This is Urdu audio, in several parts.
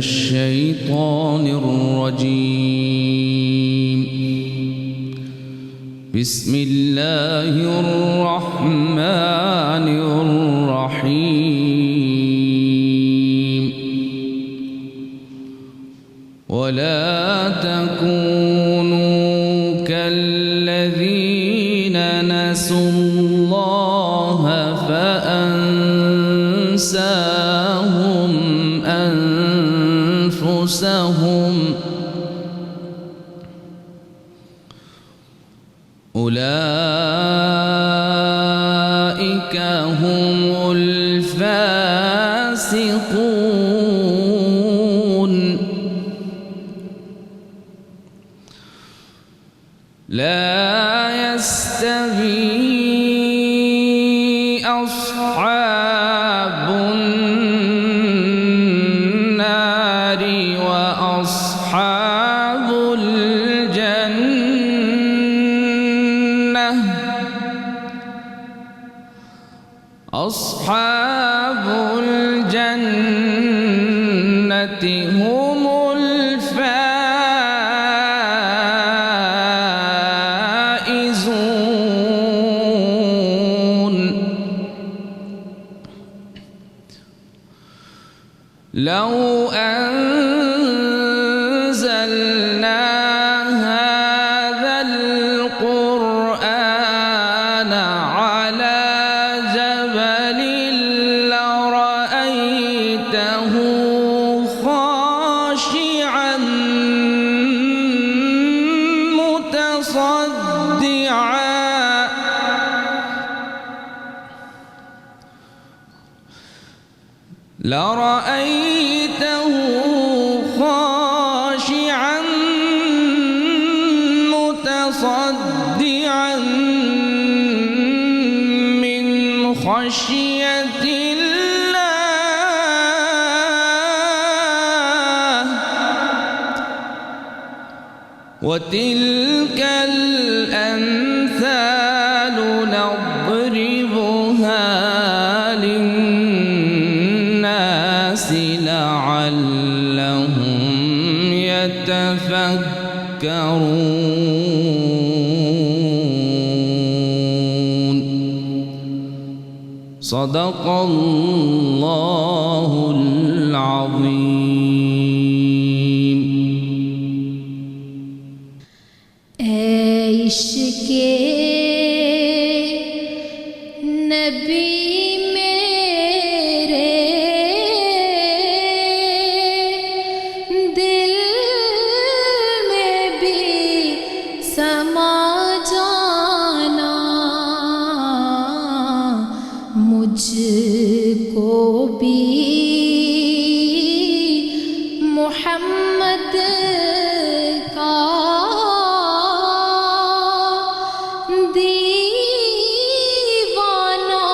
الشيطان الرجيم. بسم الله الرحمن الرحيم. ولا تكونوا كالذين نسوا الله فأنساهم أنفسهم أولئك هم الفاسقون. لا يستوي أصحاب النار وأصحاب الجنة. أصحاب الجنة هم الفائزون. لو أنزلنا هذا القرآن على جبل لرأيته خاشعا متصدعا لرأيته خاشعا متصدعا من خشية الله. وتلك الأمثال نضربها للناس لعلهم يتفكرون. صدق الله العظيم. عشق نبی میرے دل میں بھی سما جانا. مجھ کو بھی محمد کا دیوانہ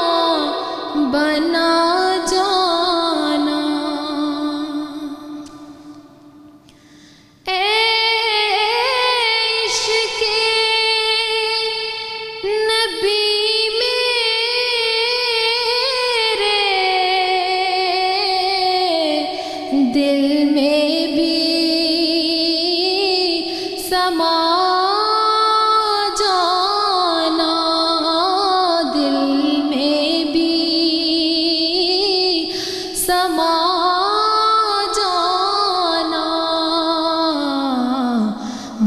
بنا جانا. عشق نبی میرے دل میں بھی سما جانا. دل میں بھی سما جانا.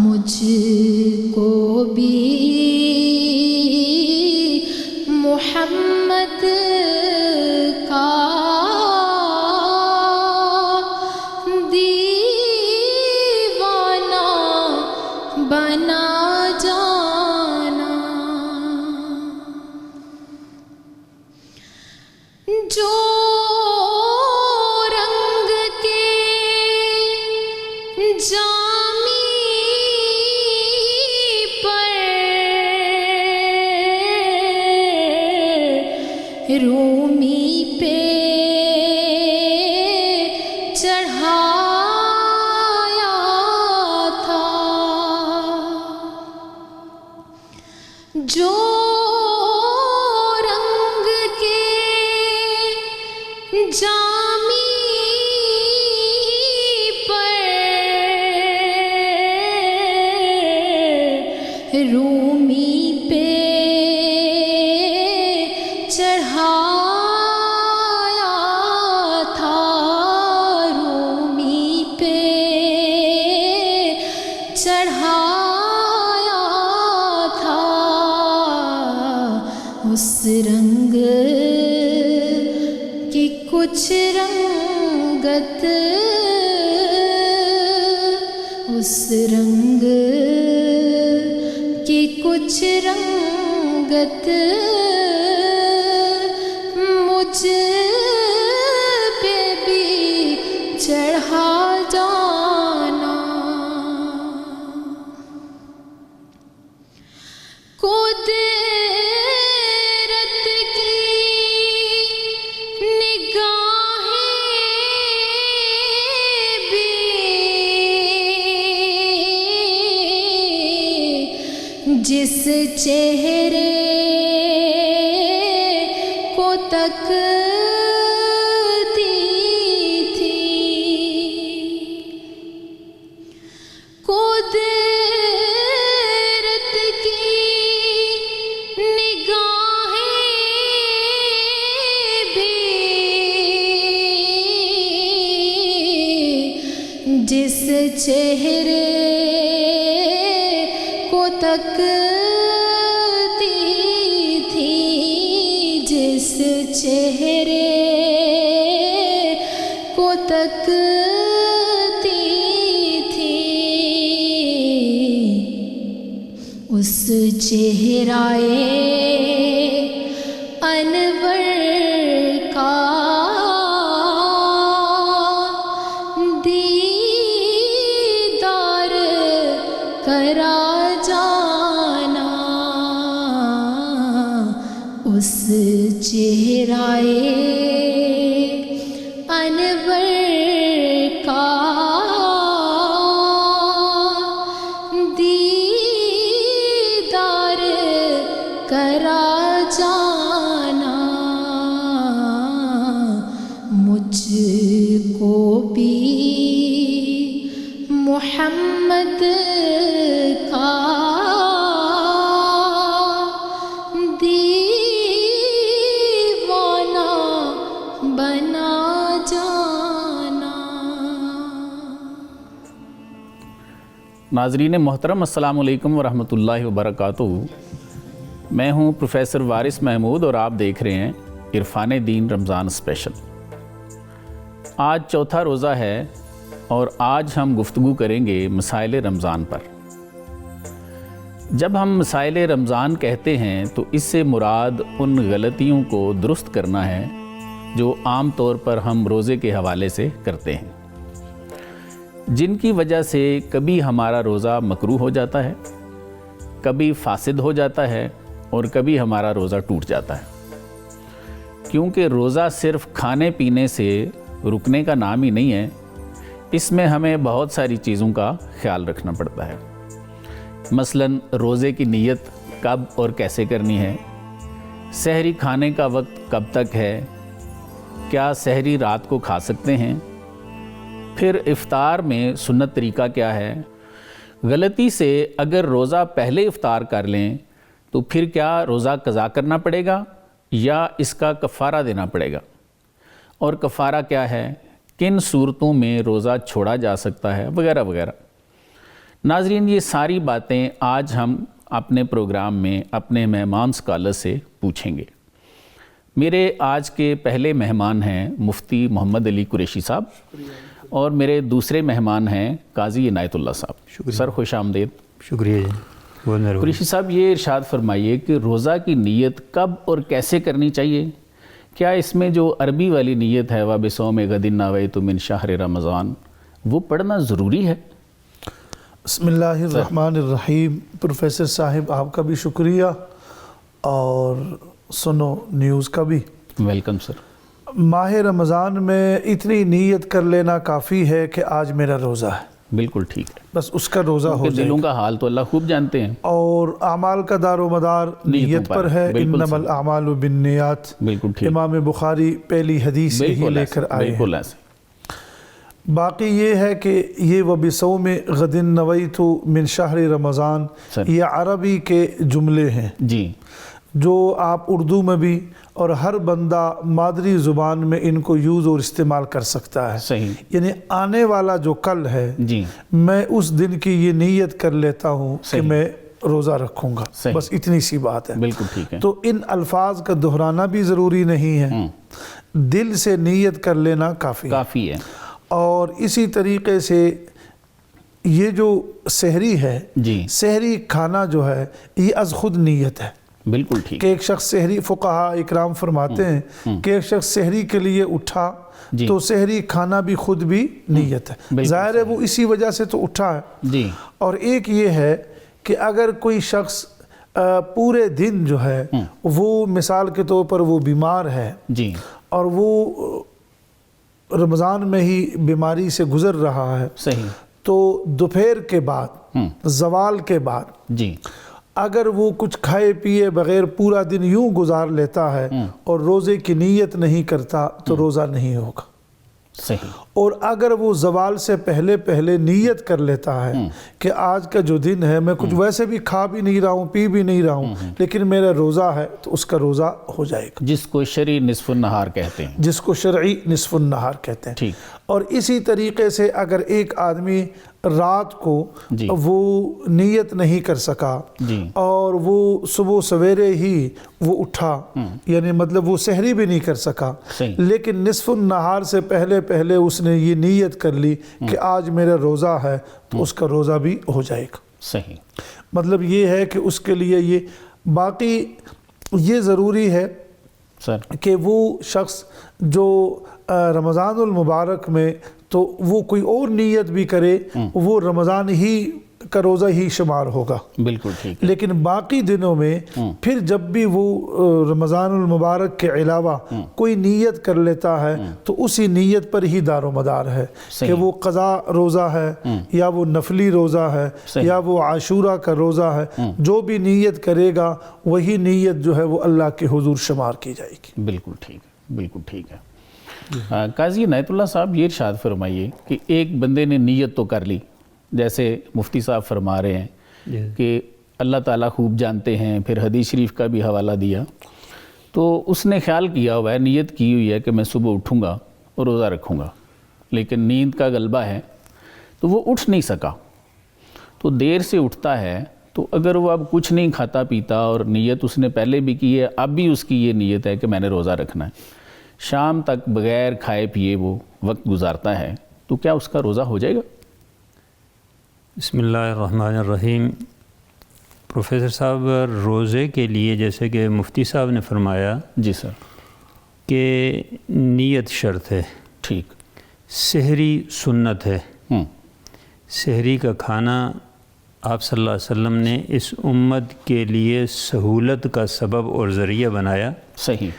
مجھ کو بھی محمد کا دیوانہ بنا جانا. جو رنگ کے جامی پر رومی پہ چڑھایا تھا. جو رنگ کے جامی رومی پہ چڑھایا تھا، رومی پہ چڑھایا تھا، اس رنگ کی کچھ رنگت، اس رنگ کی کچھ رنگت مجھ پہ بھی چڑھا جانا، قدرت کی نگاہیں بھی جس چہرے کو تکتی تھی، قدرت کی نگاہیں بھی جس چہرے کو تکتی تھی، جس چہرے کو تکتی تھی، اس چہرائے انور کا دیدار کرا جانا، اس چہرائے انور کا دیدار کرا جانا، مجھ کو بھی محمد کا دیوانہ بنا جانا۔ ناظرین محترم، السلام علیکم ورحمۃ اللہ وبرکاتہ۔ میں ہوں پروفیسر وارث محمود اور آپ دیکھ رہے ہیں عرفان دین رمضان اسپیشل۔ آج چوتھا روزہ ہے اور آج ہم گفتگو کریں گے مسائل رمضان پر۔ جب ہم مسائل رمضان کہتے ہیں تو اس سے مراد ان غلطیوں کو درست کرنا ہے جو عام طور پر ہم روزے کے حوالے سے کرتے ہیں، جن کی وجہ سے کبھی ہمارا روزہ مکروہ ہو جاتا ہے، کبھی فاسد ہو جاتا ہے اور کبھی ہمارا روزہ ٹوٹ جاتا ہے۔ کیونکہ روزہ صرف کھانے پینے سے رکنے کا نام ہی نہیں ہے، اس میں ہمیں بہت ساری چیزوں کا خیال رکھنا پڑتا ہے۔ مثلاً روزے کی نیت کب اور کیسے کرنی ہے، سحری کھانے کا وقت کب تک ہے، کیا سحری رات کو کھا سکتے ہیں، پھر افطار میں سنت طریقہ کیا ہے، غلطی سے اگر روزہ پہلے افطار کر لیں تو پھر کیا روزہ قضا کرنا پڑے گا یا اس کا کفارہ دینا پڑے گا، اور کفارہ کیا ہے، کن صورتوں میں روزہ چھوڑا جا سکتا ہے، وغیرہ وغیرہ۔ ناظرین، یہ ساری باتیں آج ہم اپنے پروگرام میں اپنے مہمان اسکالر سے پوچھیں گے۔ میرے آج کے پہلے مہمان ہیں مفتی محمد علی قریشی صاحب، اور میرے دوسرے مہمان ہیں قاضی عنایت اللہ صاحب۔ سر خوش آمدید۔ شکریہ جی۔ قریشی صاحب، یہ ارشاد فرمائیے کہ روزہ کی نیت کب اور کیسے کرنی چاہیے؟ کیا اس میں جو عربی والی نیت ہے وَبِصَوْمِ غَدٍ نَوَيْتُ مِنْ شَهْرِ رمضان، وہ پڑھنا ضروری ہے؟ بسم اللہ الرحمن الرحیم۔ پروفیسر صاحب آپ کا بھی شکریہ، اور سنو نیوز کا بھی ویلکم سر۔ ماہ رمضان میں اتنی نیت کر لینا کافی ہے کہ آج میرا روزہ ہے، بالکل ٹھیک ہے، بس اس کا روزہ ہو جائے، دلوں کا حال تو اللہ خوب جانتے ہیں، اور اعمال کا دار و مدار نیت پر ہے۔ انما الاعمال بالنیات، بالکل ٹھیک، امام بخاری پہلی حدیث ہی لے کر آئے ہیں۔ بالکل ایسے۔ باقی یہ ہے کہ یہ وبصوم غد نویت من شہر رمضان یہ عربی کے جملے ہیں جی، جو آپ اردو میں بھی اور ہر بندہ مادری زبان میں ان کو یوز اور استعمال کر سکتا ہے. صحیح. یعنی آنے والا جو کل ہے جی، میں اس دن کی یہ نیت کر لیتا ہوں کہ میں روزہ رکھوں گا. صحیح. بس اتنی سی بات ہے. بالکل ٹھیک ہے. تو ان الفاظ کا دہرانا بھی ضروری نہیں ہے، دل سے نیت کر لینا کافی ہے. اور اسی طریقے سے یہ جو سحری ہے، جی، سحری کھانا جو ہے یہ از خود نیت ہے. بالکل ٹھیک. کہ ایک شخص سحری، فقہاء اکرام فرماتے ہیں کہ ایک شخص سحری کے لیے اٹھا تو سحری کھانا بھی خود بھی نیت ہے. ظاہر ہے وہ اسی وجہ سے تو اٹھا ہے. جی. اور ایک یہ ہے کہ اگر کوئی شخص پورے دن جو ہے وہ مثال کے طور پر وہ بیمار ہے جی، اور وہ رمضان میں ہی بیماری سے گزر رہا ہے، صحیح، تو دوپہر کے بعد، زوال کے بعد جی، اگر وہ کچھ کھائے پیے بغیر پورا دن یوں گزار لیتا ہے اور روزے کی نیت نہیں کرتا تو روزہ نہیں ہوگا. صحیح. اور اگر وہ زوال سے پہلے نیت کر لیتا ہے کہ آج کا جو دن ہے میں کچھ ویسے بھی کھا بھی نہیں رہا ہوں، پی بھی نہیں رہا ہوں، لیکن میرا روزہ ہے، تو اس کا روزہ ہو جائے گا. جس کو شرعی نصف النہار کہتے ہیں. جس کو شرعی نصف النہار کہتے ہیں. ٹھیک. اور اسی طریقے سے اگر ایک آدمی رات کو وہ نیت نہیں کر سکا اور وہ صبح سویرے ہی وہ اٹھا، یعنی مطلب وہ سحری بھی نہیں کر سکا، لیکن نصف النہار سے پہلے اس نے یہ نیت کر لی کہ آج میرا روزہ ہے، تو اس کا روزہ بھی ہو جائے گا. صحیح. مطلب یہ ہے کہ اس کے لیے یہ باقی یہ ضروری ہے کہ وہ شخص جو رمضان المبارک میں تو وہ کوئی اور نیت بھی کرے، وہ رمضان ہی کا روزہ ہی شمار ہوگا. بالکل ٹھیک. لیکن باقی دنوں میں پھر جب بھی وہ رمضان المبارک کے علاوہ کوئی نیت کر لیتا ہے تو اسی نیت پر ہی دار و مدار ہے کہ وہ قضا روزہ ہے یا وہ نفلی روزہ ہے یا وہ عاشورہ کا روزہ ہے. جو بھی نیت کرے گا وہی نیت جو ہے وہ اللہ کے حضور شمار کی جائے گی. بالکل ٹھیک، بالکل ٹھیک ہے. قاضی عنایت اللہ صاحب یہ ارشاد فرمائیے کہ ایک بندے نے نیت تو کر لی، جیسے مفتی صاحب فرما رہے ہیں کہ اللہ تعالیٰ خوب جانتے ہیں، پھر حدیث شریف کا بھی حوالہ دیا، تو اس نے خیال کیا ہوا ہے، نیت کی ہوئی ہے کہ میں صبح اٹھوں گا اور روزہ رکھوں گا، لیکن نیند کا غلبہ ہے تو وہ اٹھ نہیں سکا، تو دیر سے اٹھتا ہے. تو اگر وہ اب کچھ نہیں کھاتا پیتا اور نیت اس نے پہلے بھی کی ہے، اب بھی اس کی یہ نیت ہے کہ میں نے روزہ رکھنا ہے، شام تک بغیر کھائے پیے وہ وقت گزارتا ہے، تو کیا اس کا روزہ ہو جائے گا؟ بسم اللہ الرحمن الرحیم. پروفیسر صاحب، روزے کے لیے جیسے کہ مفتی صاحب نے فرمایا جی سر کہ نیت شرط ہے. ٹھیک. سحری سنت ہے. سحری کا کھانا آپ صلی اللہ علیہ وسلم نے اس امت کے لیے سہولت کا سبب اور ذریعہ بنایا. صحیح.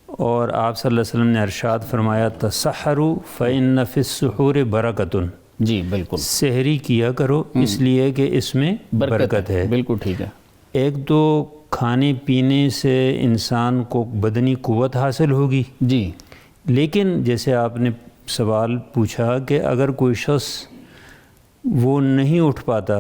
اور آپ صلی اللہ علیہ وسلم نے ارشاد فرمایا تسحروا فإن فی السحور برکۃ. جی بالکل. سحری کیا کرو اس لیے کہ اس میں برکت ہے. بالکل ٹھیک ہے. ایک تو کھانے پینے سے انسان کو بدنی قوت حاصل ہوگی. جی. لیکن جیسے آپ نے سوال پوچھا کہ اگر کوئی شخص وہ نہیں اٹھ پاتا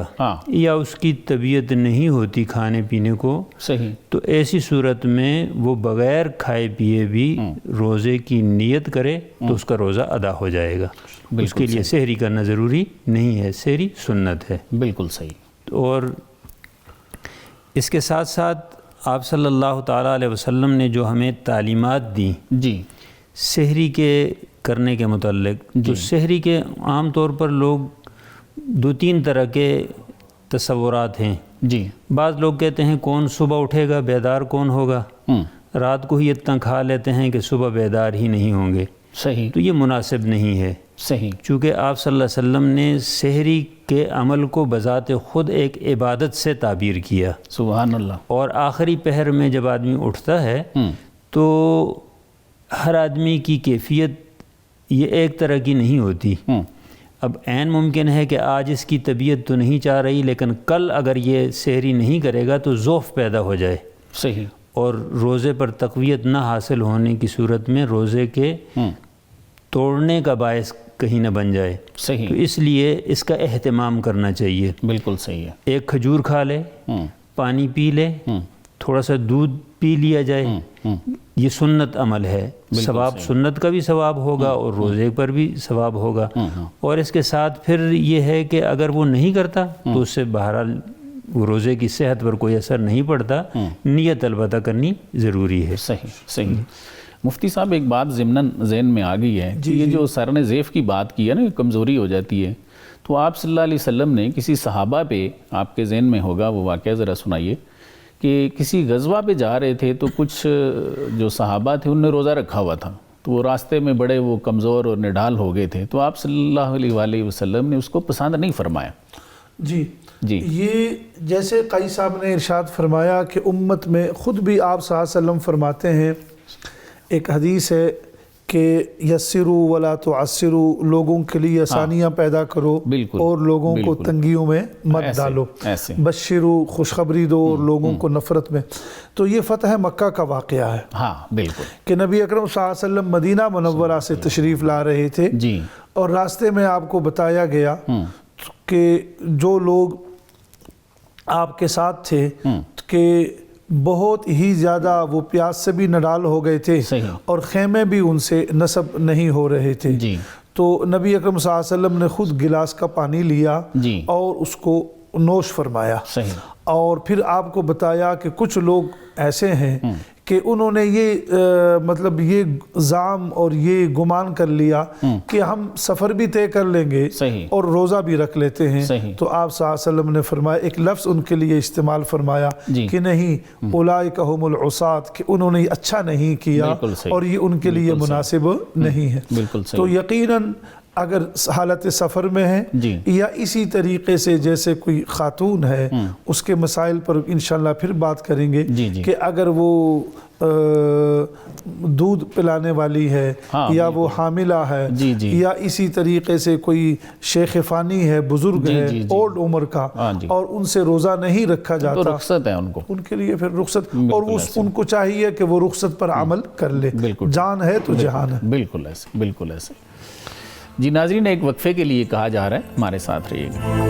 یا اس کی طبیعت نہیں ہوتی کھانے پینے کو، صحیح، تو ایسی صورت میں وہ بغیر کھائے پیے بھی روزے کی نیت کرے تو اس کا روزہ ادا ہو جائے گا. اس کے لیے سحری کرنا ضروری نہیں ہے، سحری سنت ہے. بالکل صحیح. اور اس کے ساتھ ساتھ آپ صلی اللہ تعالیٰ علیہ وسلم نے جو ہمیں تعلیمات دیں جی سحری کے کرنے کے متعلق، تو سحری کے عام طور پر لوگ 2-3 طرح کے تصورات ہیں. جی. بعض لوگ کہتے ہیں کون صبح اٹھے گا، بیدار کون ہوگا، رات کو ہی اتنا کھا لیتے ہیں کہ صبح بیدار ہی نہیں ہوں گے. صحیح. تو یہ مناسب نہیں ہے. صحیح. چونکہ آپ صلی اللہ علیہ وسلم نے سحری کے عمل کو بذات خود ایک عبادت سے تعبیر کیا. سبحان اللہ. اور آخری پہر میں جب آدمی اٹھتا ہے تو ہر آدمی کی کیفیت یہ ایک طرح کی نہیں ہوتی. اب عین ممکن ہے کہ آج اس کی طبیعت تو نہیں چاہ رہی، لیکن کل اگر یہ سحری نہیں کرے گا تو ضعف پیدا ہو جائے. صحیح. اور روزے پر تقویت نہ حاصل ہونے کی صورت میں روزے کے توڑنے کا باعث کہیں نہ بن جائے. صحیح. تو اس لیے اس کا اہتمام کرنا چاہیے. بالکل صحیح ہے. ایک کھجور کھا لے, پانی پی لے, تھوڑا سا دودھ پی لیا جائے, یہ سنت عمل ہے. ثواب سنت کا بھی ثواب ہوگا اور روزے پر بھی ثواب ہوگا. اور اس کے ساتھ پھر یہ ہے کہ اگر وہ نہیں کرتا تو اس سے بہرحال روزے کی صحت پر کوئی اثر نہیں پڑتا. نیت البتہ کرنی ضروری ہے. صحیح صحیح. مفتی صاحب ایک بات ضمناً ذہن میں آ گئی ہے کہ یہ جو سرن زیف کی بات کی ہے نا, کمزوری ہو جاتی ہے, تو آپ صلی اللہ علیہ وسلم نے کسی صحابہ پہ, آپ کے ذہن میں ہوگا وہ واقعہ ذرا سنائیے, کہ کسی غزوہ پہ جا رہے تھے تو کچھ جو صحابہ تھے انہوں نے روزہ رکھا ہوا تھا, تو وہ راستے میں بڑے وہ کمزور اور نڈھال ہو گئے تھے, تو آپ صلی اللہ علیہ وآلہ وسلم نے اس کو پسند نہیں فرمایا. جی, یہ جیسے قائی صاحب نے ارشاد فرمایا کہ امت میں خود بھی آپ صلی اللہ علیہ وسلم فرماتے ہیں, ایک حدیث ہے کہ یسروا ولا تعسروا, لوگوں کے لیے آسانیاں پیدا کرو اور لوگوں کو تنگیوں میں مت ڈالو, بشروا خوشخبری دو اور لوگوں کو نفرت میں. تو یہ فتح مکہ کا واقعہ ہے. ہاں بالکل, کہ نبی اکرم صلی اللہ علیہ وسلم مدینہ منورہ سے تشریف لا رہے تھے, اور راستے میں آپ کو بتایا گیا کہ جو لوگ آپ کے ساتھ تھے کہ بہت ہی زیادہ وہ پیاس سے بھی نڈال ہو گئے تھے, اور خیمے بھی ان سے نصب نہیں ہو رہے تھے. تو نبی اکرم صلی اللہ علیہ وسلم نے خود گلاس کا پانی لیا اور اس کو نوش فرمایا. اور پھر آپ کو بتایا کہ کچھ لوگ ایسے ہیں کہ انہوں نے یہ مطلب یہ زعم اور یہ گمان کر لیا کہ ہم سفر بھی طے کر لیں گے اور روزہ بھی رکھ لیتے ہیں. تو آپ صلی اللہ علیہ وسلم نے فرمایا, ایک لفظ ان کے لیے استعمال فرمایا کہ نہیں, اولئک هم العصاة, کہ انہوں نے اچھا نہیں کیا اور یہ ان کے لیے مناسب نہیں ہے. تو یقیناً اگر حالت سفر میں ہے یا اسی طریقے سے جیسے کوئی خاتون ہے, اس کے مسائل پر انشاءاللہ پھر بات کریں گے, کہ اگر وہ دودھ پلانے والی ہے یا وہ حاملہ ہے یا اسی طریقے سے کوئی شیخ فانی ہے, بزرگ ہے اولڈ عمر کا, اور ان سے روزہ نہیں رکھا جاتا, تو رخصت ہے ان کو, ان کے لیے پھر رخصت, اور ان کو چاہیے کہ وہ رخصت پر عمل کر لے. جان ہے تو جہان ہے. بالکل ایسے, بالکل ایسے. جی ناظرین, ایک وقفے کے لیے کہا جا رہا ہے, ہمارے ساتھ رہیے گا.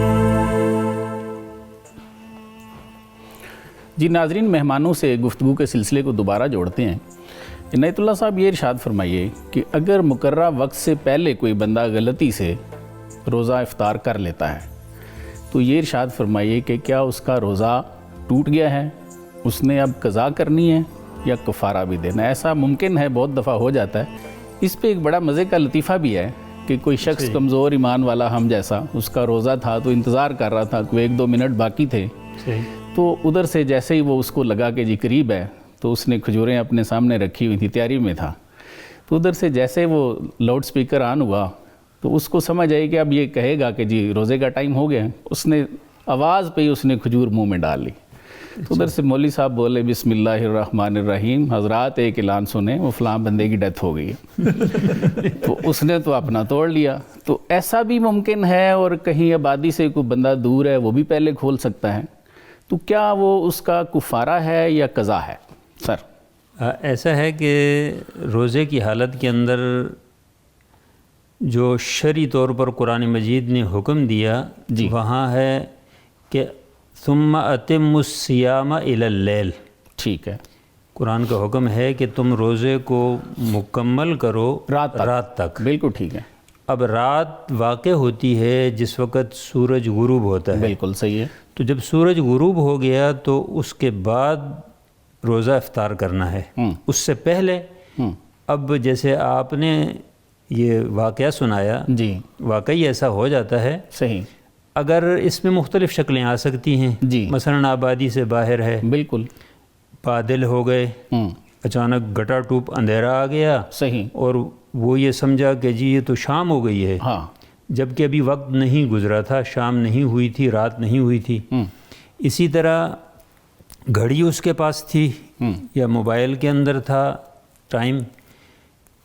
جی ناظرین, مہمانوں سے گفتگو کے سلسلے کو دوبارہ جوڑتے ہیں. عنایت اللہ صاحب, یہ ارشاد فرمائیے کہ اگر مقررہ وقت سے پہلے کوئی بندہ غلطی سے روزہ افطار کر لیتا ہے, تو یہ ارشاد فرمائیے کہ کیا اس کا روزہ ٹوٹ گیا ہے, اس نے اب قضا کرنی ہے یا کفارہ بھی دینا ہے؟ ایسا ممکن ہے, بہت دفعہ ہو جاتا ہے. اس پہ ایک بڑا مزے کا لطیفہ بھی ہے کہ کوئی شخص کمزور ایمان والا ہم جیسا, اس کا روزہ تھا تو انتظار کر رہا تھا, کوئی 1-2 منٹ باقی تھے, تو ادھر سے جیسے ہی وہ اس کو لگا کہ جی قریب ہے, تو اس نے کھجوریں اپنے سامنے رکھی ہوئی تھی, تیاری میں تھا, تو ادھر سے جیسے وہ لاؤڈ سپیکر آن ہوا تو اس کو سمجھ آئی کہ اب یہ کہے گا کہ جی روزے کا ٹائم ہو گیا. اس نے آواز پہ ہی اس نے کھجور منہ میں ڈال لی. تو ادھر سے مولوی صاحب بولے بسم اللہ الرحمن الرحیم, حضرات ایک اعلان سنیں, وہ فلاں بندے کی ڈیتھ ہو گئی ہے. تو اس نے تو اپنا توڑ لیا. تو ایسا بھی ممکن ہے, اور کہیں آبادی سے کوئی بندہ دور ہے وہ بھی پہلے کھول سکتا ہے, تو کیا وہ اس کا کفارہ ہے یا قضا ہے؟ سر ایسا ہے کہ روزے کی حالت کے اندر جو شرعی طور پر قرآن مجید نے حکم دیا وہاں ہے کہ ثم اتم الصیام الی اللیل. ٹھیک ہے, قرآن کا حکم ہے کہ تم روزے کو مکمل کرو رات تک. بالکل ٹھیک ہے. اب رات واقع ہوتی ہے جس وقت سورج غروب ہوتا ہے. بالکل صحیح ہے. تو جب سورج غروب ہو گیا تو اس کے بعد روزہ افطار کرنا ہے. اس سے پہلے اب جیسے آپ نے یہ واقعہ سنایا, جی واقعی ایسا ہو جاتا ہے. صحیح. اگر اس میں مختلف شکلیں آ سکتی ہیں. جی مثلاً آبادی سے باہر ہے, بالکل بادل ہو گئے, اچانک گٹا ٹوپ اندھیرا آ گیا, صحیح, اور وہ یہ سمجھا کہ جی یہ تو شام ہو گئی ہے, ہاں, جبکہ ابھی وقت نہیں گزرا تھا, شام نہیں ہوئی تھی, رات نہیں ہوئی تھی. اسی طرح گھڑی اس کے پاس تھی یا موبائل کے اندر تھا ٹائم,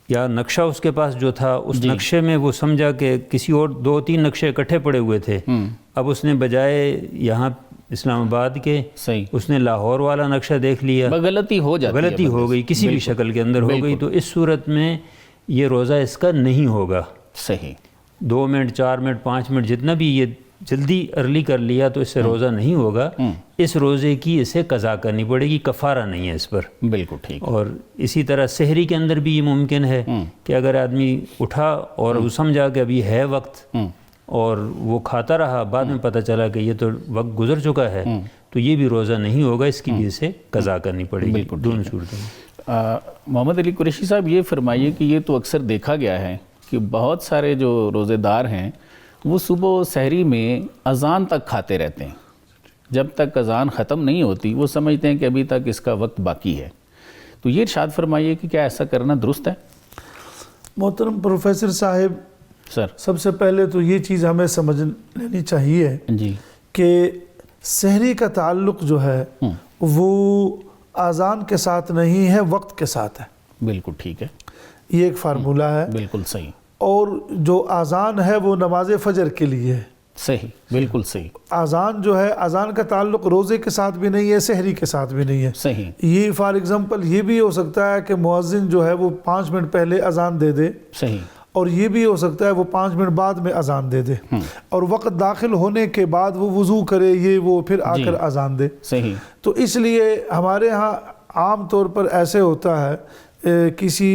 یا نقشہ اس کے پاس جو تھا اس نقشے میں وہ سمجھا کہ کسی اور 2-3 نقشے اکٹھے پڑے ہوئے تھے. اب اس نے بجائے یہاں اسلام آباد کے صحیح اس نے لاہور والا نقشہ دیکھ لیا. غلطی ہو جاتی ہے, غلطی ہو گئی کسی بھی شکل کے اندر ہو گئی, تو اس صورت میں یہ روزہ اس کا نہیں ہوگا. صحیح. 2 منٹ 4 منٹ 5 منٹ جتنا بھی یہ جلدی ارلی کر لیا تو اس سے روزہ نہیں ہوگا. اس روزے کی اسے قضا کرنی پڑے گی, کفارہ نہیں ہے اس پر. بالکل ٹھیک. اور اسی طرح سحری کے اندر بھی یہ ممکن ہے کہ اگر آدمی اٹھا اور وہ سمجھا کہ ابھی ہے وقت اور وہ کھاتا رہا, بعد میں پتہ چلا کہ یہ تو وقت گزر چکا ہے, تو یہ بھی روزہ نہیں ہوگا, اس کی بھی اسے قضا کرنی پڑے گی دونوں صورتوں میں. محمد علی قریشی صاحب یہ فرمائیے کہ یہ تو اکثر دیکھا گیا ہے کہ بہت سارے جو روزے دار ہیں وہ صبح و سحری میں اذان تک کھاتے رہتے ہیں. جب تک اذان ختم نہیں ہوتی وہ سمجھتے ہیں کہ ابھی تک اس کا وقت باقی ہے. تو یہ ارشاد فرمائیے کہ کیا ایسا کرنا درست ہے؟ محترم پروفیسر صاحب, سر سب سے پہلے تو یہ چیز ہمیں سمجھ لینی چاہیے جی کہ سحری کا تعلق جو ہے وہ اذان کے ساتھ نہیں ہے, وقت کے ساتھ ہے. بالکل ٹھیک ہے, یہ ایک فارمولہ ہے. بالکل صحیح. اور جو اذان ہے وہ نماز فجر کے لیے ہے. صحیح, بالکل صحیح. اذان جو ہے, اذان کا تعلق روزے کے ساتھ بھی نہیں ہے, سحری کے ساتھ بھی نہیں ہے. صحیح. یہ فار ایگزامپل یہ بھی ہو سکتا ہے کہ مؤذن جو ہے وہ 5 منٹ پہلے اذان دے دے. صحیح. اور یہ بھی ہو سکتا ہے وہ 5 منٹ بعد میں اذان دے دے, اور وقت داخل ہونے کے بعد وہ وضو کرے, یہ وہ پھر آ کر اذان دے. صحیح. تو اس لیے ہمارے ہاں عام طور پر ایسے ہوتا ہے, کسی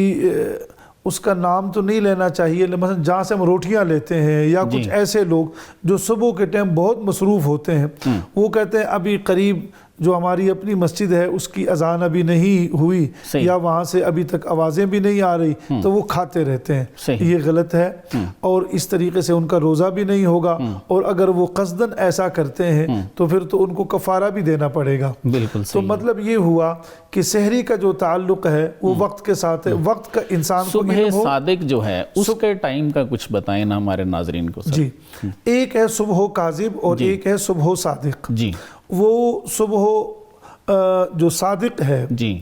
اس کا نام تو نہیں لینا چاہیے, مثلا جہاں سے ہم روٹیاں لیتے ہیں یا کچھ ایسے لوگ جو صبح کے ٹائم بہت مصروف ہوتے ہیں, وہ کہتے ہیں ابھی قریب جو ہماری اپنی مسجد ہے اس کی اذان ابھی نہیں ہوئی یا وہاں سے ابھی تک آوازیں بھی نہیں آ رہی, تو وہ کھاتے رہتے ہیں. یہ غلط ہے اور اس طریقے سے ان کا روزہ بھی نہیں ہوگا, اور اگر وہ قصداً ایسا کرتے ہیں تو پھر تو ان کو کفارہ بھی دینا پڑے گا. بالکل. تو مطلب یہ ہوا کہ سحری کا جو تعلق ہے وہ وقت کے ساتھ ہے. وقت کا انسان کو صبح صادق جو ہے اس کے ٹائم کا کچھ بتائیں نا ہمارے ناظرین کو. جی, ایک ہے صبح کاذب اور ایک ہے صبح صادق. جی, وہ صبح جو صادق ہے, جی,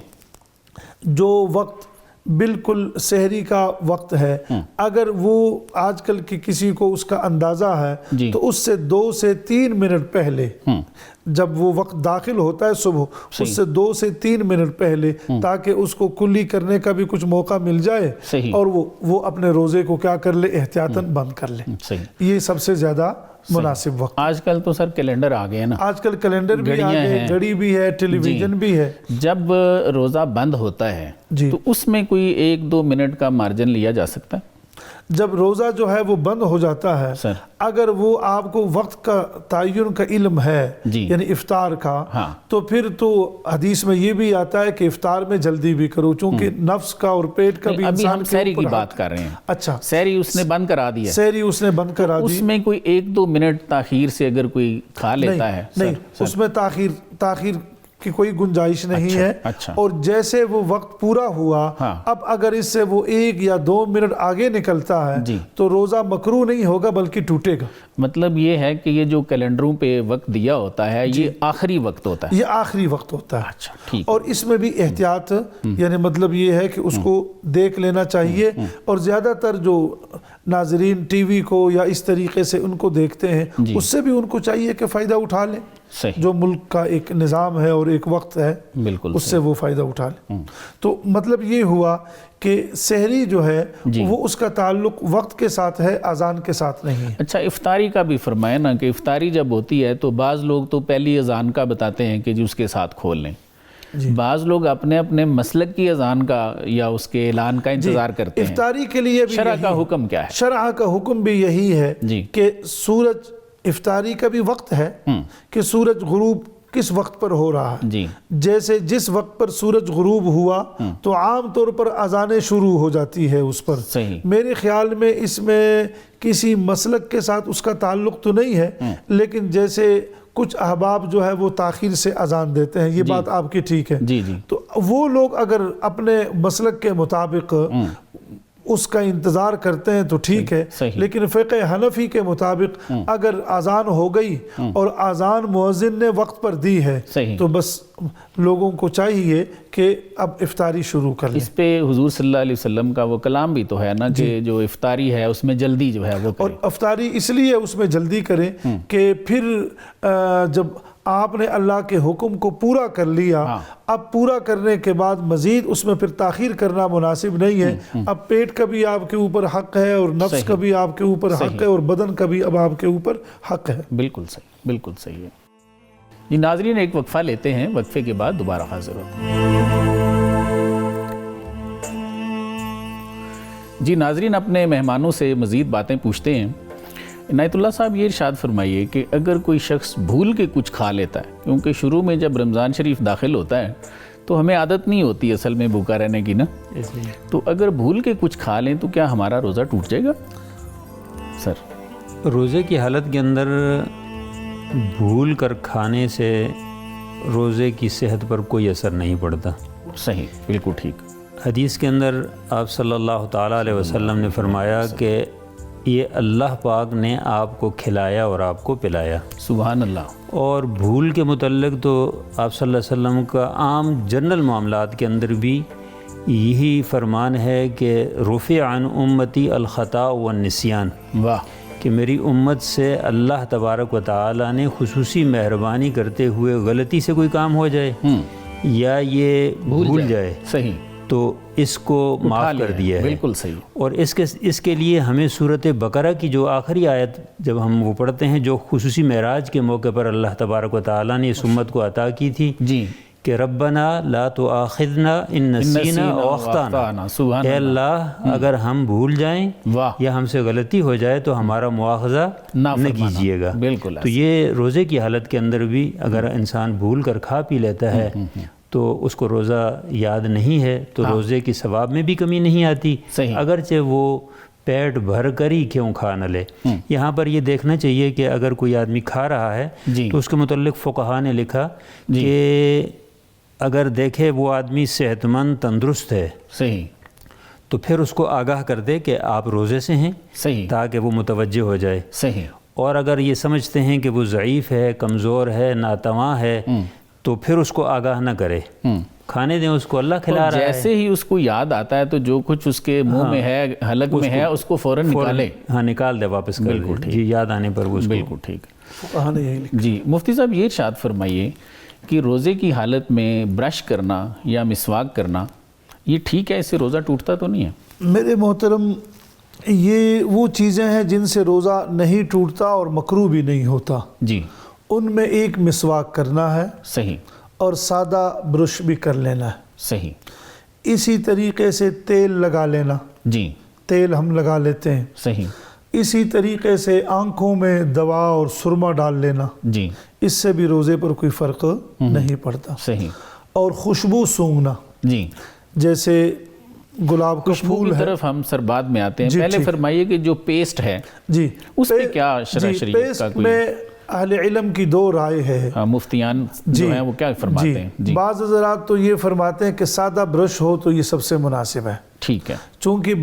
جو وقت بالکل سحری کا وقت ہے, اگر وہ آج کل کی کسی کو اس کا اندازہ ہے تو اس سے 2 سے 3 منٹ پہلے, جب وہ وقت داخل ہوتا ہے صبح, اس سے 2 سے 3 منٹ پہلے, تاکہ اس کو کلی کرنے کا بھی کچھ موقع مل جائے اور وہ اپنے روزے کو کیا کر لے, احتیاطاً بند کر لے. یہ سب سے زیادہ مناسب وقت. آج کل تو سر کیلنڈر آ گئے نا, آج کل کیلنڈر بھی آ گئے, گھڑی بھی ہے, ٹیلی ویژن بھی ہے. جب روزہ بند ہوتا ہے تو اس میں کوئی 1-2 منٹ کا مارجن لیا جا سکتا ہے؟ جب روزہ جو ہے وہ بند ہو جاتا ہے, اگر وہ آپ کو وقت کا تعین کا علم ہے, یعنی افطار کا, تو پھر تو حدیث میں یہ بھی آتا ہے کہ افطار میں جلدی بھی کرو, چونکہ نفس کا اور پیٹ کا بھی انسان کے اوپر. ابھی ہم سحری کی بات کر رہے ہیں. اچھا, سحری اس نے بند کرا دیا. سحری اس نے بند کرا دی. اس میں کوئی 1-2 منٹ تاخیر سے اگر کوئی کھا لیتا ہے؟ نہیں, اس میں تاخیر کی کوئی گنجائش نہیں ہے. اور جیسے وہ وقت پورا ہوا, اب اگر اس سے وہ 1 یا 2 منٹ آگے نکلتا ہے تو روزہ مکروہ نہیں ہوگا بلکہ ٹوٹے گا. مطلب یہ ہے کہ یہ جو کیلنڈروں پہ وقت دیا ہوتا ہے یہ آخری وقت ہوتا ہے. یہ آخری وقت ہوتا ہے. اور اس میں بھی احتیاط, یعنی مطلب یہ ہے کہ اس کو دیکھ لینا چاہیے. اور زیادہ تر جو ناظرین ٹی وی کو یا اس طریقے سے ان کو دیکھتے ہیں, اس سے بھی ان کو چاہیے کہ فائدہ اٹھا لیں. جو ملک کا ایک نظام ہے اور ایک وقت ہے, اس سے وہ فائدہ اٹھا لیں. تو مطلب یہ ہوا کہ سحری جو ہے وہ اس کا تعلق وقت کے ساتھ ہے, اذان کے ساتھ نہیں ہے. اچھا, افطاری کا بھی فرمائے نا کہ افطاری جب ہوتی ہے تو بعض لوگ تو پہلی اذان کا بتاتے ہیں کہ جی اس کے ساتھ کھول لیں. بعض لوگ اپنے اپنے مسلک کی اذان کا یا اس کے اعلان کا انتظار کرتے ہیں. افطاری کے لیے بھی شرع کا حکم کیا ہے؟ شرع کا حکم بھی یہی ہے کہ سورج, افطاری کا بھی وقت ہے کہ سورج غروب کس وقت پر ہو رہا ہے. جیسے جس وقت پر سورج غروب ہوا تو عام طور پر اذانیں شروع ہو جاتی ہے اس پر. میرے خیال میں اس میں کسی مسلک کے ساتھ اس کا تعلق تو نہیں ہے, لیکن جیسے کچھ احباب جو ہے وہ تاخیر سے اذان دیتے ہیں, یہ بات آپ کی ٹھیک ہے. تو وہ لوگ اگر اپنے مسلک کے مطابق اس کا انتظار کرتے ہیں تو ٹھیک ہے, لیکن فقہ حنفی کے مطابق اگر اذان ہو گئی اور اذان مؤذن نے وقت پر دی ہے تو بس لوگوں کو چاہیے کہ اب افطاری شروع کر لیں. اس پہ حضور صلی اللہ علیہ وسلم کا وہ کلام بھی تو ہے نا کہ جو افطاری ہے اس میں جلدی جو ہے وہ کریں. اور افطاری اس لیے اس میں جلدی کریں کہ پھر جب آپ نے اللہ کے حکم کو پورا کر لیا، اب پورا کرنے کے بعد مزید اس میں پھر تاخیر کرنا مناسب نہیں ہے۔ اب پیٹ کا بھی آپ کے اوپر حق ہے، اور نفس کا بھی آپ کے اوپر حق ہے، اور بدن کا بھی اب آپ کے اوپر حق ہے۔ بالکل صحیح، بالکل صحیح ہے جی۔ ناظرین ایک وقفہ لیتے ہیں، وقفے کے بعد دوبارہ حاضر ہوتے ہیں۔ جی ناظرین، اپنے مہمانوں سے مزید باتیں پوچھتے ہیں۔ عنایت اللہ صاحب یہ ارشاد فرمائیے کہ اگر کوئی شخص بھول کے کچھ کھا لیتا ہے، کیونکہ شروع میں جب رمضان شریف داخل ہوتا ہے تو ہمیں عادت نہیں ہوتی اصل میں بھوکا رہنے کی نا، تو اگر بھول کے کچھ کھا لیں تو کیا ہمارا روزہ ٹوٹ جائے گا؟ سر، روزے کی حالت کے اندر بھول کر کھانے سے روزے کی صحت پر کوئی اثر نہیں پڑتا۔ صحیح، بالکل ٹھیک۔ حدیث کے اندر آپ صلی اللہ تعالیٰ علیہ وسلم نے فرمایا کہ یہ اللہ پاک نے آپ کو کھلایا اور آپ کو پلایا۔ سبحان اللہ۔ اور بھول کے متعلق تو آپ صلی اللہ علیہ وسلم کا عام جنرل معاملات کے اندر بھی یہی فرمان ہے کہ رفع عن امتی الخطا والنسیان، واہ، کہ میری امت سے اللہ تبارک و تعالیٰ نے خصوصی مہربانی کرتے ہوئے غلطی سے کوئی کام ہو جائے یا یہ بھول جائے، صحیح، تو اس کو معاف کر دیا ہے۔ بالکل صحیح۔ اور اس کے لیے ہمیں سورۃ بقرہ کی جو آخری آیت جب ہم وہ پڑھتے ہیں، جو خصوصی معراج کے موقع پر اللہ تبارک و تعالیٰ نے اس امت کو عطا کی تھی جی، کہ ربنا لا تؤاخذنا ان نسینا او اخطانا، اے اللہ اگر ہم بھول جائیں یا ہم سے غلطی ہو جائے تو ہمارا مواخذہ نہ کیجیے گا۔ بالکل۔ تو یہ روزے کی حالت کے اندر بھی اگر انسان بھول کر کھا پی لیتا ہے تو اس کو روزہ یاد نہیں ہے تو روزے کی ثواب میں بھی کمی نہیں آتی، اگرچہ وہ پیٹ بھر کر ہی کیوں کھا نہ لے۔ یہاں پر یہ دیکھنا چاہیے کہ اگر کوئی آدمی کھا رہا ہے تو اس کے متعلق فقہا نے لکھا کہ اگر دیکھے وہ آدمی صحت مند تندرست ہے، صحیح، تو پھر اس کو آگاہ کر دے کہ آپ روزے سے ہیں، صحیح، تاکہ وہ متوجہ ہو جائے۔ صحیح۔ اور اگر یہ سمجھتے ہیں کہ وہ ضعیف ہے، کمزور ہے، ناتواں ہے، تو پھر اس کو آگاہ نہ کرے، کھانے دیں اس کو، اللہ کھلا رہا ہے۔ جیسے ہی اس کو یاد آتا ہے تو جو کچھ اس کے منہ میں ہے، حلق میں ہے، اس کو فوراً نکالے، ہاں نکال دے، واپس کر دے، جی یاد آنے پر وہ بالکل ٹھیک۔ جی مفتی صاحب یہ ارشاد فرمائیے کہ روزے کی حالت میں برش کرنا یا مسواک کرنا یہ ٹھیک ہے، اس سے روزہ ٹوٹتا تو نہیں ہے؟ میرے محترم، یہ وہ چیزیں ہیں جن سے روزہ نہیں ٹوٹتا اور مکروہ بھی نہیں ہوتا۔ جی، ان میں ایک مسواک کرنا ہے، صحیح، اور سادہ برش بھی کر لینا ہے، صحیح۔ اسی طریقے سے تیل لگا لینا، جی، تیل ہم لگا لیتے ہیں، صحیح، اسی طریقے سے آنکھوں میں دوا اور سرما ڈال لینا، جی، اس سے بھی روزے پر کوئی فرق نہیں پڑتا۔ صحیح۔ اور خوشبو سونگھنا، جی، جیسے گلاب کا خوشبو پھول کی ہے، طرف ہم سر بعد میں آتے ہیں، جی، پہلے ٹھیک۔ فرمائیے کہ جو پیسٹ ہے جی، اس پہ کیا شرع شریعت کا پیسٹ کوئی؟ میں اہل علم کی دو رائے ہے، مفتیان جو ہیں وہ کیا فرماتے ہیں؟ جی، بعض حضرات تو یہ فرماتے ہیں کہ سادہ برش ہو تو یہ سب سے مناسب ہے، ٹھیک ہے، چونکہ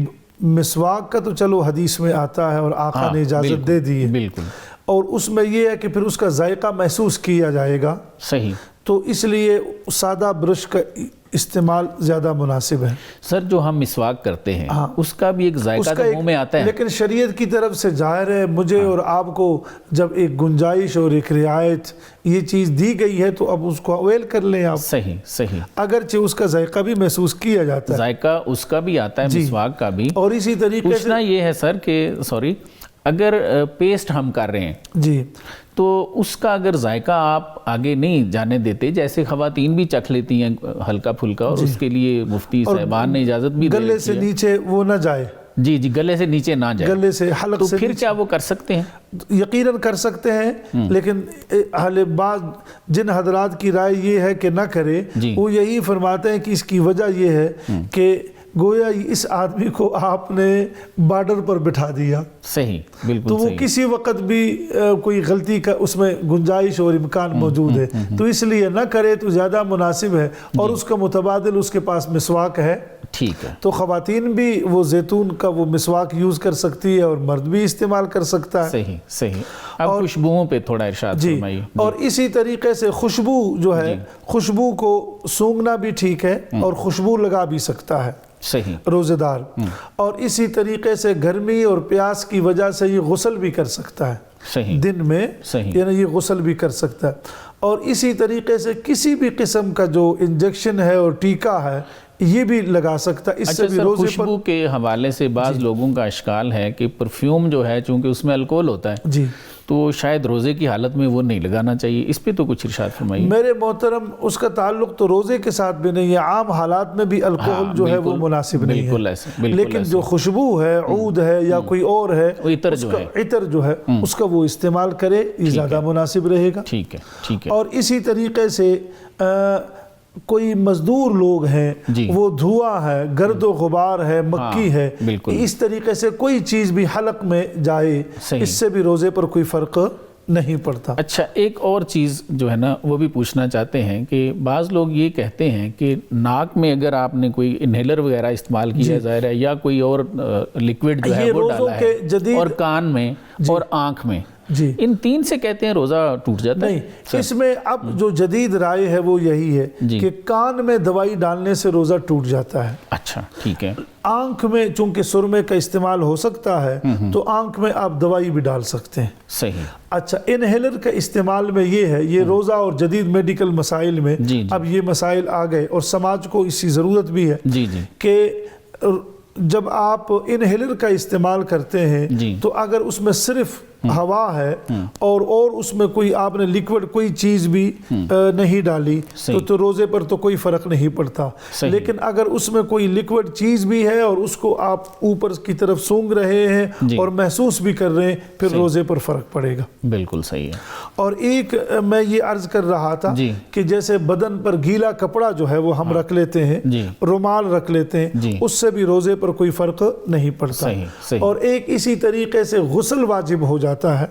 مسواک کا تو چلو حدیث میں آتا ہے اور آقا نے اجازت دے دی ہے، بالکل، اور اس میں یہ ہے کہ پھر اس کا ذائقہ محسوس کیا جائے گا، صحیح۔ تو اس لیے سادہ برش کا استعمال زیادہ مناسب ہے۔ سر جو ہم مسواک کرتے ہیں اس کا بھی ایک ذائقہ تو منہ میں آتا ہے، لیکن شریعت کی طرف سے ظاہر ہے مجھے اور آپ کو جب ایک گنجائش اور ایک رعایت یہ چیز دی گئی ہے تو اب اس کو اویل کر لیں آپ۔ صحیح، صحیح، اگرچہ اس کا ذائقہ بھی محسوس کیا جاتا ہے، ذائقہ اس کا بھی آتا ہے، مسواک کا بھی۔ اور اسی طریقے سے پوچھنا یہ ہے سر کہ اگر پیسٹ ہم کر رہے ہیں جی تو اس کا اگر ذائقہ آپ آگے نہیں جانے دیتے، جیسے خواتین بھی چکھ لیتی ہیں ہلکا پھلکا، اور اس کے لیے مفتی صاحبان نے اجازت بھی دے گلے سے نیچے وہ نہ جائے، جی جی، گلے سے نیچے نہ جائے، گلے سے حلق تو سے پھر کیا وہ کر سکتے ہیں؟ یقیناً کر سکتے ہیں، لیکن اہل بعض جن حضرات کی رائے یہ ہے کہ نہ کرے، وہ یہی فرماتے ہیں کہ اس کی وجہ یہ ہے کہ گویا اس آدمی کو آپ نے بارڈر پر بٹھا دیا، صحیح، بالکل، تو وہ کسی وقت بھی کوئی غلطی کا اس میں گنجائش اور امکان موجود ہے، تو اس لیے نہ کرے تو زیادہ مناسب ہے، اور اس کا متبادل اس کے پاس مسواک ہے، ٹھیک ہے، تو خواتین بھی وہ زیتون کا وہ مسواک یوز کر سکتی ہے اور مرد بھی استعمال کر سکتا ہے۔ صحیح، صحیح۔ اب خوشبوؤں پہ تھوڑا ارشاد فرمائیے۔ اور اسی طریقے سے خوشبو جو ہے، خوشبو کو سونگھنا بھی ٹھیک ہے اور خوشبو لگا بھی سکتا ہے صحیح، روزہ دار، اور اسی طریقے سے گرمی اور پیاس کی وجہ سے یہ غسل بھی کر سکتا ہے صحیح، دن میں، صحیح، یعنی یہ غسل بھی کر سکتا ہے۔ اور اسی طریقے سے کسی بھی قسم کا جو انجیکشن ہے اور ٹیکہ ہے یہ بھی لگا سکتا ہے. اس سے بھی روزے پر خوشبو کے حوالے سے بعض لوگوں کا اشکال ہے کہ پرفیوم جو ہے چونکہ اس میں الکوہل ہوتا ہے جی تو شاید روزے کی حالت میں وہ نہیں لگانا چاہیے. اس پہ تو کچھ ارشاد فرمائیے. میرے محترم اس کا تعلق تو روزے کے ساتھ بھی نہیں ہے, عام حالات میں بھی الکوہل جو ہے وہ مناسب نہیں ہے. بالکل ایسے, لیکن جو خوشبو ہے, عود ہے یا کوئی اور ہے, عطر جو ہے, عطر جو ہے اس کا وہ استعمال کرے, یہ زیادہ مناسب رہے گا. ٹھیک ہے, ٹھیک ہے. اور اسی طریقے سے کوئی مزدور لوگ ہیں وہ دھواں ہے, گرد و غبار ہے, مکی ہے, اس طریقے سے کوئی چیز بھی حلق میں جائے اس سے بھی روزے پر کوئی فرق نہیں پڑتا. اچھا, ایک اور چیز جو ہے نا وہ بھی پوچھنا چاہتے ہیں کہ بعض لوگ یہ کہتے ہیں کہ ناک میں اگر آپ نے کوئی انہیلر وغیرہ استعمال کیا ظاہر ہے یا کوئی اور لیکوڈ جو ہے وہ ڈالا ہے, اور کان میں اور آنکھ میں, جی ان تین سے کہتے ہیں روزہ ٹوٹ جاتا ہے. نہیں, اس میں اب جو جدید رائے ہے وہ یہی ہے کہ کان میں دوائی ڈالنے سے روزہ ٹوٹ جاتا ہے. اچھا, ٹھیک ہے. آنکھ میں چونکہ سرمے کا استعمال ہو سکتا ہے تو آنکھ میں آپ دوائی بھی ڈال سکتے ہیں. صحیح. اچھا, انہیلر کا استعمال میں یہ ہے, یہ روزہ اور جدید میڈیکل مسائل میں اب یہ مسائل آ گئے اور سماج کو اس کی ضرورت بھی ہے کہ جب آپ انہیلر کا استعمال کرتے ہیں تو اگر اس میں صرف ہوا ہے اور اس میں کوئی آپ نے لیکوڈ کوئی چیز بھی نہیں ڈالی تو روزے پر تو کوئی فرق نہیں پڑتا. لیکن اگر اس میں کوئی لیکوڈ چیز بھی ہے اور اس کو آپ اوپر کی طرف سونگ رہے ہیں اور محسوس بھی کر رہے ہیں, پھر روزے پر فرق پڑے گا. بالکل صحیح ہے. اور ایک میں یہ عرض کر رہا تھا کہ جیسے بدن پر گیلا کپڑا جو ہے وہ ہم رکھ لیتے ہیں, رومال رکھ لیتے ہیں, اس سے بھی روزے پر کوئی فرق نہیں پڑتا. اور ایک اسی طریقے سے غسل واجب ہو جاتا ہے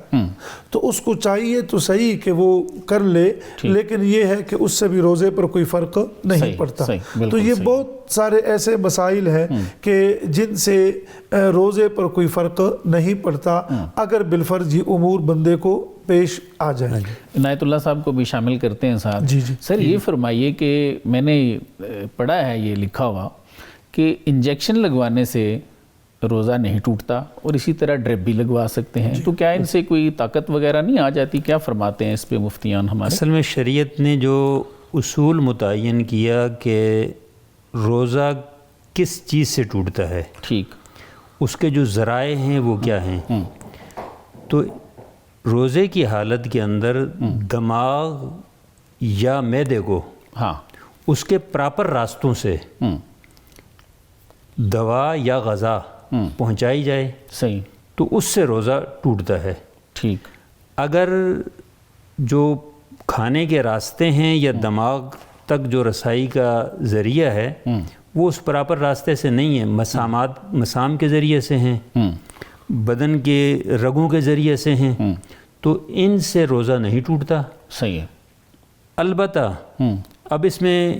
تو اس کو چاہیے تو صحیح کہ وہ کر لے, لیکن یہ ہے کہ اس سے بھی روزے پر کوئی فرق نہیں پڑتا. تو یہ بہت سارے ایسے مسائل ہیں کہ جن سے روزے پر کوئی فرق نہیں پڑتا اگر بالفرض یہ امور بندے کو پیش آ جائیں. عنایت اللہ صاحب کو بھی شامل کرتے ہیں ساتھ. سر یہ فرمائیے کہ میں نے پڑھا ہے, یہ لکھا ہوا کہ انجیکشن لگوانے سے روزہ نہیں ٹوٹتا اور اسی طرح ڈرپ بھی لگوا سکتے ہیں, تو کیا ان سے کوئی طاقت وغیرہ نہیں آ جاتی؟ کیا فرماتے ہیں اس پہ مفتیان ہمارے؟ اصل میں شریعت نے جو اصول متعین کیا کہ روزہ کس چیز سے ٹوٹتا ہے, ٹھیک, اس کے جو ذرائع ہیں وہ کیا ہیں, تو روزے کی حالت کے اندر دماغ یا معدے کو اس کے پراپر راستوں سے دوا یا غذا پہنچائی جائے, صحیح, تو اس سے روزہ ٹوٹتا ہے. ٹھیک. اگر جو کھانے کے راستے ہیں یا دماغ تک جو رسائی کا ذریعہ ہے وہ اس پراپر راستے سے نہیں ہے, مسام کے ذریعے سے ہیں, بدن کے رگوں کے ذریعے سے ہیں, تو ان سے روزہ نہیں ٹوٹتا. صحیح ہے. البتہ اب اس میں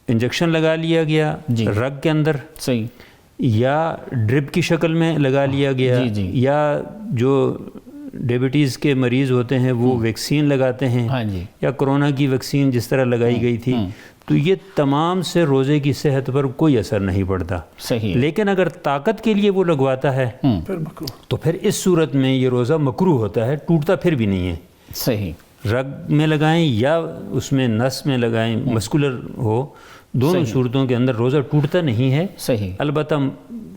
انجیکشن لگا لیا گیا رگ کے اندر, صحیح, یا ڈرپ کی شکل میں لگا لیا گیا, یا جو ڈیبٹیز کے مریض ہوتے ہیں وہ ویکسین لگاتے ہیں, یا کرونا کی ویکسین جس طرح لگائی گئی تھی, تو یہ تمام سے روزے کی صحت پر کوئی اثر نہیں پڑتا. صحیح. لیکن اگر طاقت کے لیے وہ لگواتا ہے تو پھر اس صورت میں یہ روزہ مکروہ ہوتا ہے, ٹوٹتا پھر بھی نہیں ہے. صحیح. رگ میں لگائیں یا اس میں نس میں لگائیں, مسکولر ہو, دونوں صورتوں کے اندر روزہ ٹوٹتا نہیں ہے. صحیح. البتہ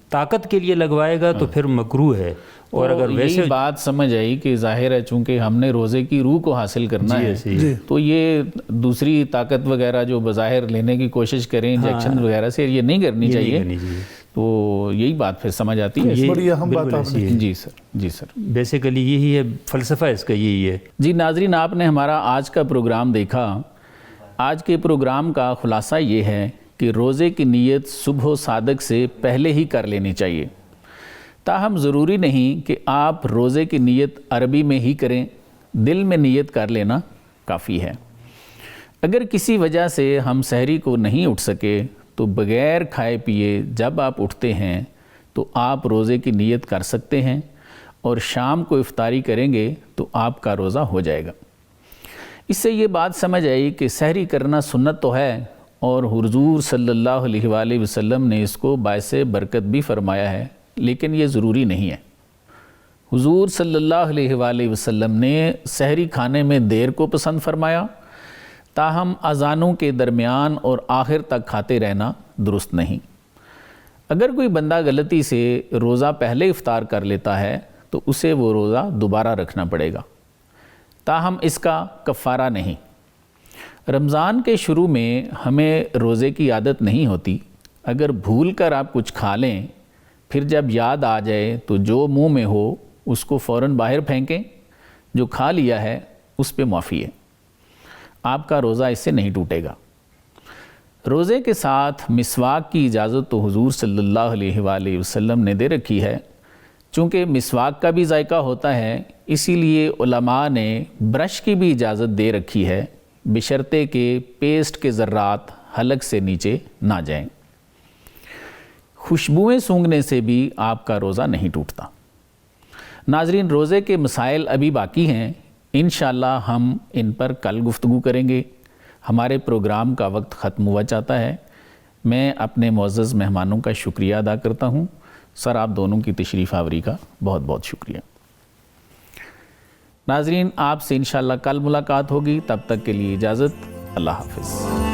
طاقت کے لیے لگوائے گا تو پھر مکروہ ہے. اور اگر ویسے بات سمجھ آئی کہ ظاہر ہے چونکہ ہم نے روزے کی روح کو حاصل کرنا ہے, تو یہ دوسری طاقت وغیرہ جو بظاہر لینے کی کوشش کریں انجیکشن وغیرہ سے, یہ نہیں کرنی چاہیے. تو یہی بات پھر سمجھ آتی ہے. بڑی اہم بات آپ نے. جی سر, جی سر, بیسیکلی یہی ہے, فلسفہ اس کا یہی ہے. جی ناظرین, آپ نے ہمارا آج کا پروگرام دیکھا. آج کے پروگرام کا خلاصہ یہ ہے کہ روزے کی نیت صبح صادق سے پہلے ہی کر لینی چاہیے. تاہم ضروری نہیں کہ آپ روزے کی نیت عربی میں ہی کریں, دل میں نیت کر لینا کافی ہے. اگر کسی وجہ سے ہم سحری کو نہیں اٹھ سکے تو بغیر کھائے پیے جب آپ اٹھتے ہیں تو آپ روزے کی نیت کر سکتے ہیں, اور شام کو افطاری کریں گے تو آپ کا روزہ ہو جائے گا. اس سے یہ بات سمجھ آئی کہ سحری کرنا سنت تو ہے, اور حضور صلی اللہ علیہ وآلہ وسلم نے اس کو باعث برکت بھی فرمایا ہے, لیکن یہ ضروری نہیں ہے. حضور صلی اللہ علیہ وآلہ وسلم نے سحری کھانے میں دیر کو پسند فرمایا، تاہم اذانوں کے درمیان اور آخر تک کھاتے رہنا درست نہیں۔ اگر کوئی بندہ غلطی سے روزہ پہلے افطار کر لیتا ہے تو اسے وہ روزہ دوبارہ رکھنا پڑے گا، تاہم اس کا کفارہ نہیں۔ رمضان کے شروع میں ہمیں روزے کی عادت نہیں ہوتی، اگر بھول کر آپ کچھ کھا لیں، پھر جب یاد آ جائے تو جو منہ میں ہو اس کو فوراً باہر پھینکیں، جو کھا لیا ہے اس پہ معافی ہے، آپ کا روزہ اس سے نہیں ٹوٹے گا۔ روزے کے ساتھ مسواک کی اجازت تو حضور صلی اللہ علیہ وآلہ وسلم نے دے رکھی ہے، چونکہ مسواک کا بھی ذائقہ ہوتا ہے، اسی لیے علماء نے برش کی بھی اجازت دے رکھی ہے، بشرطے کہ پیسٹ کے ذرات حلق سے نیچے نہ جائیں۔ خوشبوئیں سونگھنے سے بھی آپ کا روزہ نہیں ٹوٹتا۔ ناظرین، روزے کے مسائل ابھی باقی ہیں، انشاءاللہ ہم ان پر کل گفتگو کریں گے۔ ہمارے پروگرام کا وقت ختم ہوا چاہتا ہے۔ میں اپنے معزز مہمانوں کا شکریہ ادا کرتا ہوں۔ سر، آپ دونوں کی تشریف آوری کا بہت بہت شکریہ۔ ناظرین، آپ سے انشاءاللہ کل ملاقات ہوگی، تب تک کے لیے اجازت، اللہ حافظ۔